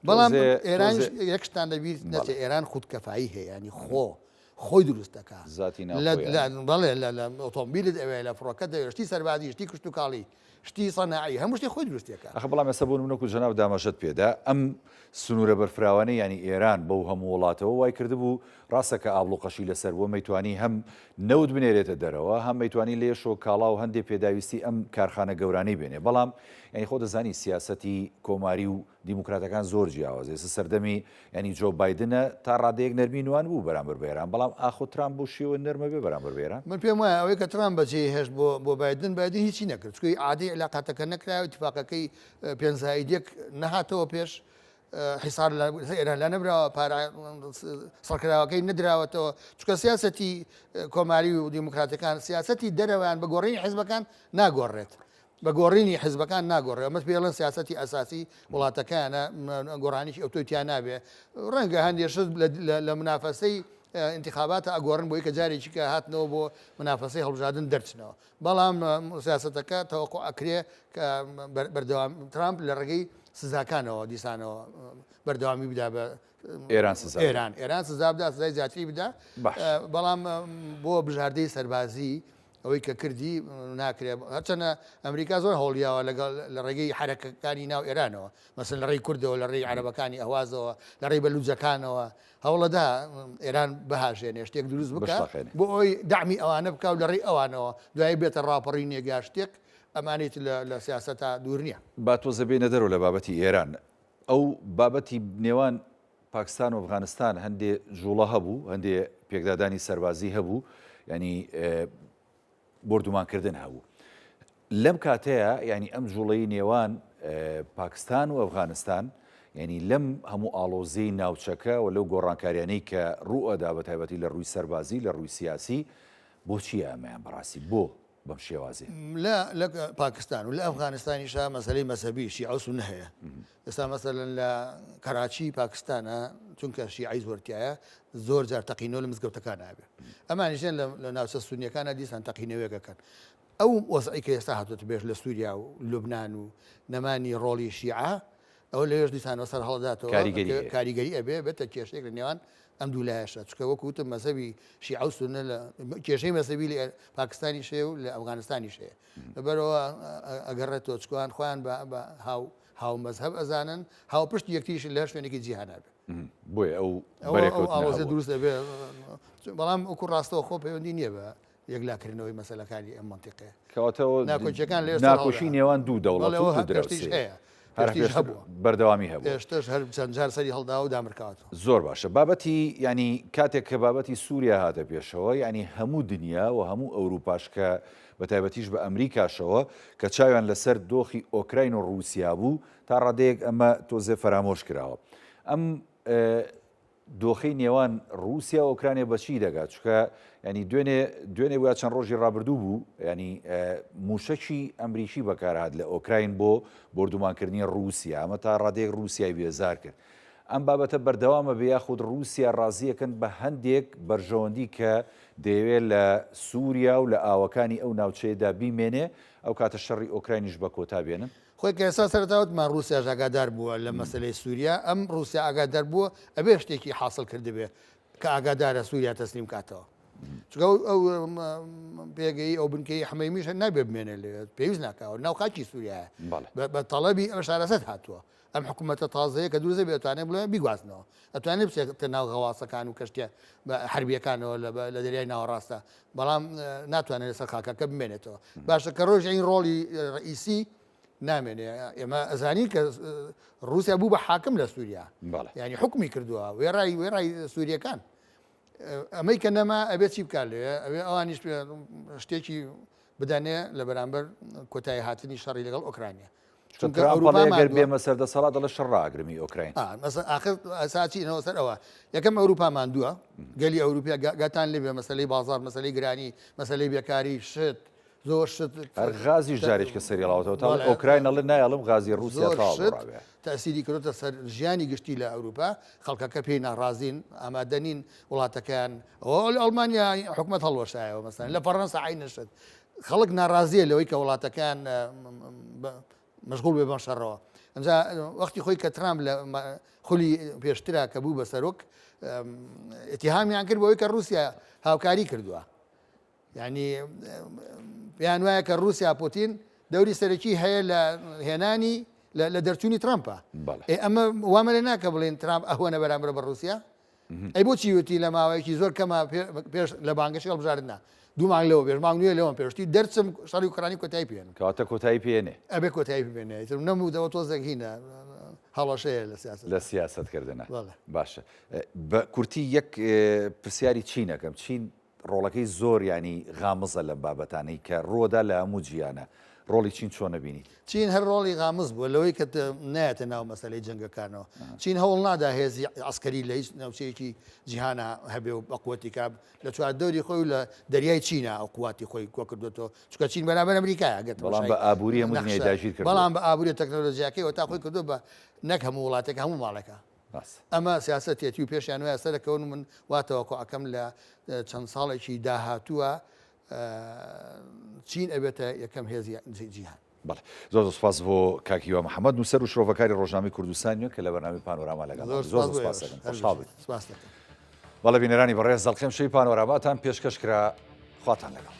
بەڵام ئێران یەکشتان دەبیست نەچێ ئێران خودکەفایی هەیە ینی خۆی دروستەکە ذاتی ناوخۆیە. بەڵێ لە ئۆتۆمبیلت ئەوێ لە فڕۆکە دەوێت شتی سەربازی شتی کشت و کاڵی شتی سەناعی هەموو شتی خۆی دروستێکە. ئەخ بەڵام ئێستا بۆ نمونەکو جەناب دامەژت پێدا ئەم سنوورە بەرفراوانەی ینی ئێران بەو هەموو وڵاتەوە وای کردبوو ڕاستەکە ئابلوقەشی لەسەر بۆ مەیتوانی هەم نەوت بنێرێتە دەرەوە هەم مەیتوانی لێش و کاڵا و هەندێک پێداویستی ئەم کارخانە گەورانەی بێنێ بەڵام ینی خۆ دەزانی سیاسەتی کۆماری و دیموکراتەکان زۆر جیاوازێ سەردەمی ینی جۆ بایدنە تا ڕادەیەک نەرمینوان بوو بەرامبەر بێران بەڵام ئاخۆ ترامپ بۆ شێوە نەرمە بێ بەرامبەر بێران من پێم وایە ئەوەی کە ترامپ بەجێ هێشت بۆ بایدن هیچی نەکرد چکۆی عادی علاقاتەکە نەکراوە اتفاقەکەی پێنجایدێک نەهاتەوە پێش حیسار ئێران لا نەبراوە سەرکراوەکەی نەدراوەتەوە چکە سیاسەتی کۆماری و دیموکراتەکان سیاسەتی دەرەوەیان بە گۆڕینی حیزبەکان ناگۆڕێت بە گۆڕینی حیزبەکان ناگۆڕێت ئەمە پێڵەن سیاسەتی ئەساسی وڵاتەکانە گۆڕانیی ئۆتۆیتیان نابێ ڕەنگە هەندێشت لە منافەسەی انتخاباتە ئەگۆڕن بۆی کە جارێکی کە هاتنەوە بۆ منافەسەی هەڵبژاردن دەرچنەوە بەڵام سیاسەتەکە تەوەقع ئەکرێ کە بەردەوام ترامپ لە ڕێگەی سزاکانەوە دیسانەوە بەردەوامی بدا بە ئێران سزا بدا سزای زیاتری بدا بەڵام بۆ بژاردەی سەربازی ئەوەی کە کردی ناکرێت هەرچەنە ئەمریکا زۆر هەوڵیاوە لەگەڵ لە ڕێگەی حرەکەکانی ناو ئێرانەوە مەسن لە ڕێی کوردەوە لە ڕێی عەرەبەکانی ئەوازەوە لە ڕێی بەلوجەکانەوە هەوڵەدا ئێران بەهاژێنێ شتێک دروست بکە بۆ ئەوی دامی ئەوانە بکە و لە ڕێی ئەوانەوە دوای بێتە ڕاپەڕی نێگا شتێک ئەمانێت لە سیاسەتا دوور نییە با تۆزە بێنە دەرەوە لە بابەتی ئێران ئەو بابەتی نێوان پاکستان و ئەفغانستان هەندێ جوڵە هەبوو هەندێ پێکدادانی سەربازی هەبوو ینی بردومانکردن هەبوو لەم کاتەیە ینی ئەم جوڵەی نێوان پاکستان و ئەفغانستان ینی لەم هەموو ئاڵۆزەی ناوچەکە و لەو گۆڕانکاریانەی کە ڕوئەدا بە تایبەتی لە ڕووی سەربازی لە ڕووی سیاسی بۆچیە ئەمەیان بەڕاستی بۆ بەم شێوازێ لە پاکستان و لە ئەفغانستانیشا مەسەلەی مەسەبی شیعە سونە هەیە ئێستا مەسەلەن لە کەراچی پاکستانە چونکە شیعەی زۆرتایە زۆر جار تەقینەوە لە مزگەوتەکان نابێ ئەمانیشێن لە ناوچە سونیەکانە دیسان تەقینەوەیەکەکەن ئەو وەزعی کە ئێستا هاتووەتە بێژ لە سووریا و لوبنان و نەمانی ڕۆڵی شیعە ئەو لەوێژ دیسانەوە سەر هەڵداتەوە کاریگەری ئەبێ بێتە کێشەیەک لە نێوان ئەم دوو لایەشە چکە وەکوتم مەسەبی شیعە و سونە لە کێشەی مەسەبی لە پاکستانی شەیە و لە ئەفغانستانی شەیە لەبەرەوە ئەگەڕێتەوە چکوان خۆیان بە هاو مەزهەب ئەزانن هاو پشت یەکتریش لە شوێنێکی جیهان نابێت بۆیە ئەو ئاوازە دروست دەبێ بەڵام ئەوکو ڕاستەوە خۆ پەیوەندی نییە بە یەکلاکردنەوەی مەسەلەکانی ئەم منتیقەیە کەواتەوە ناکۆچیەکان لێ ناکۆشی نێوان دوو دەوڵەت هەیە بەردەوامی هەبوو ئێشتش هەر چەند جار سەری هەڵدا و دامرکاتەوە زۆر باشە بابەتی ینی کاتێک کە بابەتی سووریا هاتە پێشەوە ینی هەموو دنیا و هەموو ئەوروپاش کە بە تایبەتیش بە ئەمریکاشەوە کە چاویان لەسەر دۆخی ئۆکراین و ڕووسیا بوو تا ڕادەیەک ئەمە تۆزێ فەرامۆش کراوە ئەم دۆخەی نێوان رووسیا و ئۆکرانیا بەچی دەگات چکە ینی دوێنێ ویا چەند ڕۆژی ڕابردوو بوو ینی موشەکی ئەمریکی بەکارهات لە ئۆکراین بۆ بردومانکردنی رووسیا ئەمە تا ڕادەیەک رووسیای بێزار کرد ئەم بابەتە بەردەوامە بە یاخود رووسیا ڕازیەکەن بە هەندێک بەرژەوەندی کە دەیەوێت لە سووریا و لە ئاوەکانی ئەو ناوچەیەدا بیمێنێ ئەو کاتە شەڕی ئۆکراینیش بە کۆتا بێنن خۆی کە ئێستا سەرتاوتمان رووسیا ئاگادار بووە لە مەسلەی سووریا ئەم رووسیا ئاگادار بووە ئەبێ شتێکی حاصل کردبێ کە ئاگادارە سووریا تەسلیم کاتەوە چکە ئەو پێگەی ئەو بنکەی حمەیمیشە نابێ بمێنێ لێت پێویست ناکەوە ناو خاکی سووریا بە تەڵەبی ئەم شارەسەت هاتووە ئەم حکوومەتە تازەیە کە دروزە بێتوانێت بڵێ بیگوازنەوە ئەتوانێت بچێتە ناو غەواسەکان و کەشتە بە حربیەکانەوە لە دەریای ناوەڕاستە بەڵام ناتوانێت لەسەر خاکەکە بمێنێتەوە باشە کە ڕۆژ این ڕۆڵی ڕئیسی نامێنێ ئێمە ئەزانی کە رووسیا بوو بە حاکم لە سووریا ینی حکمی کردووە وێڕای سووریەکان ئەمەی کە نەما ئەبێ چی بکات لێ ئەوێ ئەوانیش شتێکی بدانێ لە بەرامبەر کۆتایی هاتنی شەڕی لەگەڵ ئۆکرانیا ئەگەر بێمە سەردەسەڵات دەڵە شەڕاگرمی ئۆکراین ئاخر ئەساچینەوە سەر ئەوە یەکەم ئەوروپا ماندووە گەلی ئەوروپیا گاتان لێبێ مەسلەی بازار مەسلەی گرانی مەسلەی بێکاری شت زۆر شت غازیش جارێک کە سەریڵاوەتەوە تا ئۆکراین ئەڵێ نایڵم غازی رووسیا تەسیری کردوتە سەر ژیانی گشتی لە ئەوروپا خەڵکەکە پێی ناڕازین ئامادەنین وڵاتەکان ئەڵمانیا حکومەت هەڵوەشایەوە مەسەن لە فەڕەنسا عین نەشت خەڵک ناڕازیە لەوەی کە وڵاتەکان مەشغوڵ بێ بەم شەڕەوە ئەجا وەختی خۆی کە ترامپ لە خولی پێشترا کە بوو بە سەرۆک ئتیهامیان کرد بۆی کە رووسیا هاوکاری کردووە ینی پێیان وایە کە رووسیا پۆتین دەوری سەرەکی هەیە لە هێنانی لە دەرچوونی ترامپە ئەمە وامە لێ ناکە بڵێن ترامپ ئەوەنە بەرامبەر بە رووسیا ئەی بۆچی وتی لە ماوەیەکی زۆر کەمە پێش لە بانگەشی هەڵبژاردنە دوومان لەوە بێژماگ نوێ لەوە پێشتی دەرچم شاری وکرانی کۆتایی پێێن کەواتە کۆتایی پێێنێ ئەبێ کۆتایی ببێنێت نەمودەوە تۆزێک هینە هەڵەشەیە لە سیاستکردنە باشە بە کورتی یەک پرسیاری چینەکەم چین ڕۆڵەکەی زۆر ینی غامزە لە بابەتانەی کە ڕۆدا لە هەموو جیانە ڕۆڵی چین چۆن نەبینی چین هەر ڕۆڵی غامز بووە لەوەی کە نایەتە ناو مەسەلەی جەنگەکانەوە چین هەوڵ نادا هێزی عسکەری لە هیچ ناوچەیەکی جیهانە هەبێ و بەقوەتی کاب لە چواردەوری خۆی و لە دەریای چینە ئەو قوواتی خۆی کۆ کردوێتەوە چکە چین بەرامبەر ئەمریکایە گەت بەڵام بە ئابووری هەموو دنیای داگیر کرد بەڵام بە ئابووری تەکنۆلۆژیاکەی تا خۆی کردو بە نەک هەموو وڵاتێک هەموو ماڵەکە ئەمە سیاسەتێتی و پێشیان وایە سەرەکەون من واتەوەکۆ ئەەکەم لە چەند ساڵێکی داهاتووە چین ئەبێتە یەکەم هێزی جیهان. بەڵێ زۆر سپاس بۆ کاکیوە محەممەد نووسەر و شرۆڤەکاری ڕۆژنامی کوردستانیە کە لە بەرنامی پانۆراما لەگەڵ زۆر بەڵێ بینەرانی بەڕێز دەڵخێم شەی پانۆراماتان پێشکەش کرا خواتان لەگەڵ.